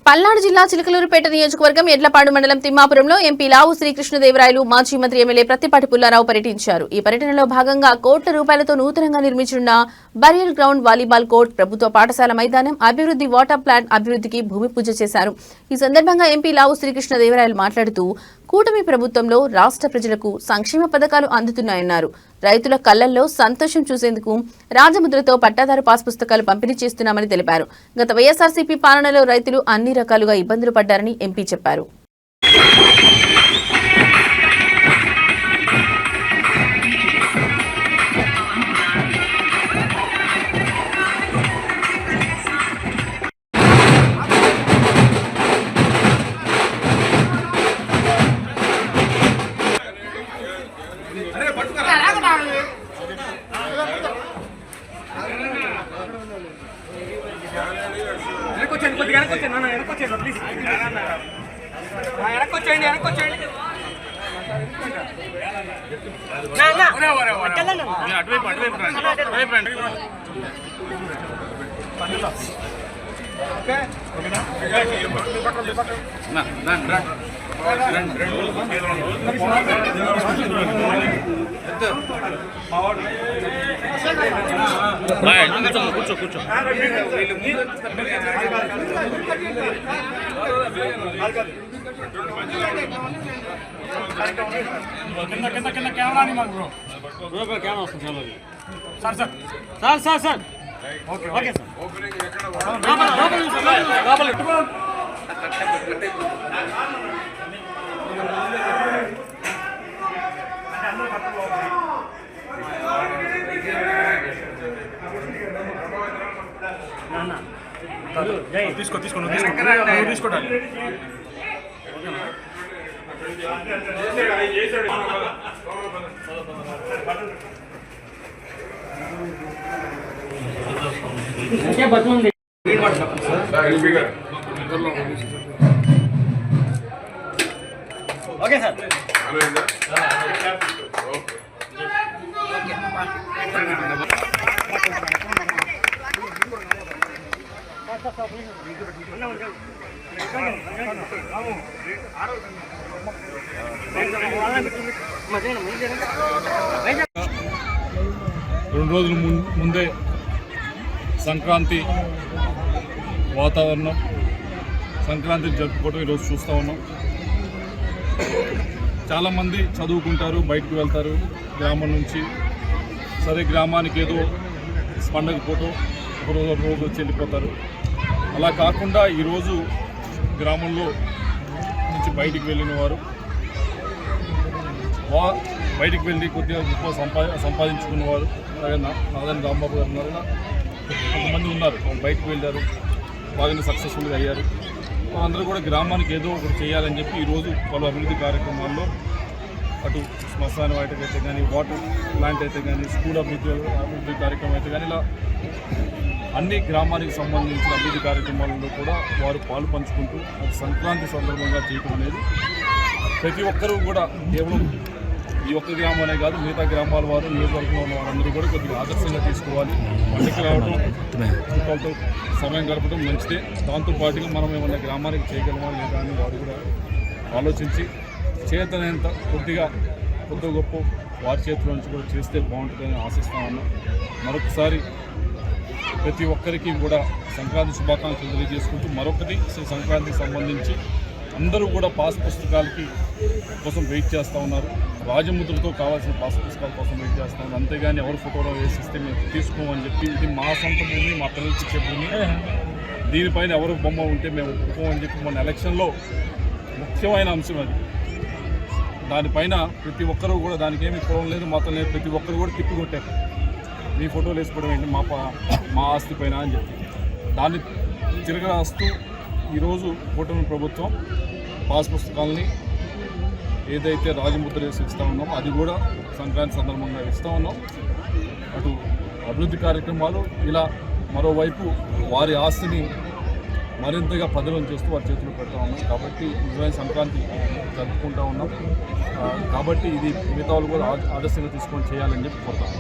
పల్నాడు జిల్లా చిలకలూరుపేట నియోజకవర్గం ఎడ్లపాడు మండలం తిమ్మాపురంలో ఎంపీ లావు శ్రీకృష్ణదేవరాయలు మాజీ మంత్రి ఎమ్మెల్యే ప్రత్తిపాటి పుల్లారావు పర్యటించారు. ఈ పర్యటనలో భాగంగా కోట్ల రూపాయలతో నూతనంగా నిర్మించిన బరియల్ గ్రౌండ్, వాలీబాల్ కోర్ట్, ప్రభుత్వ పాఠశాల మైదానం అభివృద్ధి, వాటర్ ప్లాంట్ అభివృద్ధికి భూమి పూజ చేశారు. ఈ సందర్భంగా ఎంపీ లావు శ్రీకృష్ణదేవరాయలు మాట్లాడుతూ కూటమి ప్రభుత్వంలో రాష్ట్ర ప్రజలకు సంక్షేమ పథకాలు అందుతున్నాయన్నారు. రైతుల కళ్లల్లో సంతోషం చూసేందుకు రాజముద్రతో పట్టాదారు పాస్ పుస్తకాలు పంపిణీ చేస్తున్నామని తెలిపారు. గత వైఎస్ఆర్సీపీ పాలనలో రైతులు అన్ని రకాలుగా ఇబ్బందులు పడ్డారని ఎంపీ చెప్పారు. కూర్చో కింద కెమెరా అని మాకు బ్రో కెమెరా వస్తుంది సార్ ఓకే సార్ తీసుకోండి ఓకే సార్ రెండు రోజుల ముందే సంక్రాంతి వాతావరణం, సంక్రాంతి జరుపుకోవడం ఈరోజు చూస్తూ ఉన్నాం. చాలామంది చదువుకుంటారు, బయటకు వెళ్తారు గ్రామం నుంచి. సరే గ్రామానికి ఏదో పండగ పోటో రోజు వచ్చి వెళ్ళిపోతారు. అలా కాకుండా ఈరోజు గ్రామంలో నుంచి బయటికి వెళ్ళిన వారు బయటికి వెళ్ళి కొద్దిగా గొప్ప సంపాదించుకున్నవారు నాదని రాంబాబు గారు ఉన్నారు, కొంతమంది ఉన్నారు బయటకు వెళ్ళారు, బాగానే సక్సెస్ఫుల్గా అయ్యారు. వాళ్ళందరూ కూడా గ్రామానికి ఏదో ఒకటి చేయాలని చెప్పి ఈరోజు పలు అభివృద్ధి కార్యక్రమాల్లో అటు శ్మశాన వాటికి అయితే కానీ, వాటర్ ప్లాంట్ అయితే కానీ, స్కూల్ అభివృద్ధి కార్యక్రమం అయితే కానీ, ఇలా అన్ని గ్రామానికి సంబంధించిన అభివృద్ధి కార్యక్రమాలలో కూడా వారు పాలు పంచుకుంటూ అది సంక్రాంతి సందర్భంగా చేయటం అనేది ప్రతి ఒక్కరూ కూడా కేవలం ఈ ఒక్క గ్రామనే కాదు, మిగతా గ్రామాల వారు, నియోజకవర్గంలో ఉన్న వారందరూ కూడా కొద్దిగా ఆదర్శంగా తీసుకోవాలి. పండుగ రావడం, చుట్టాలతో సమయం గడపడం మంచిదే. దాంతోపాటుగా మనం ఏమన్నా గ్రామానికి చేయగలమా లేదా అని వారు కూడా ఆలోచించి చేతనంత కొద్దిగా గొప్ప వారి చేతుల నుంచి కూడా చేస్తే బాగుంటుందని ఆశిస్తా ఉన్నాం. మరొకసారి ప్రతి ఒక్కరికి కూడా సంక్రాంతి శుభాకాంక్షలు తెలియజేసుకుంటూ, మరొకటి సంక్రాంతికి సంబంధించి అందరూ కూడా పాస్ పుస్తకాలకి కోసం వెయిట్ చేస్తూ ఉన్నారు. రాజముద్రతో కావాల్సిన పాస్ పుస్తకాల కోసం వెయిట్ చేస్తూ ఉన్నారు. అంతేగాని ఎవరు ఫోటోలో వేసిస్తే మేము తీసుకోమని చెప్పి, ఇది మా సొంత భూమి, మా పిల్లలకి ఇచ్చే భూమి, దీనిపైన ఎవరు బొమ్మ ఉంటే మేము ఒప్పుకోమని చెప్పి మొన్న ఎలక్షన్లో ముఖ్యమైన అంశం అది. దానిపైన ప్రతి ఒక్కరూ కూడా దానికి ఏమి కులం లేదు, మాత్రం లేదు, ప్రతి ఒక్కరు కూడా తిప్పి కొట్టారు. మీ ఫోటోలు వేసుకోవడం ఏంటి మా ఆస్తి పైన అని చెప్పి దాన్ని తిరగరాస్తూ ఈరోజు కూటమి ప్రభుత్వం పాస్ పుస్తకాలని ఏదైతే రాజముద్ర వేసి ఇస్తూ ఉన్నామో అది కూడా సంక్రాంతి సందర్భంగా ఇస్తూ ఉన్నాం. అటు అభివృద్ధి కార్యక్రమాలు, ఇలా మరోవైపు వారి ఆస్తిని మరింతగా పదిలం చేస్తూ వారి చేతులు పెడతా ఉన్నాం. కాబట్టి నిజమైన సంక్రాంతి జరుపుకుంటూ ఉన్నాం. కాబట్టి ఇది మిగతా వాళ్ళు కూడా ఆదర్శంగా తీసుకొని చేయాలని చెప్పి కోరుతాం.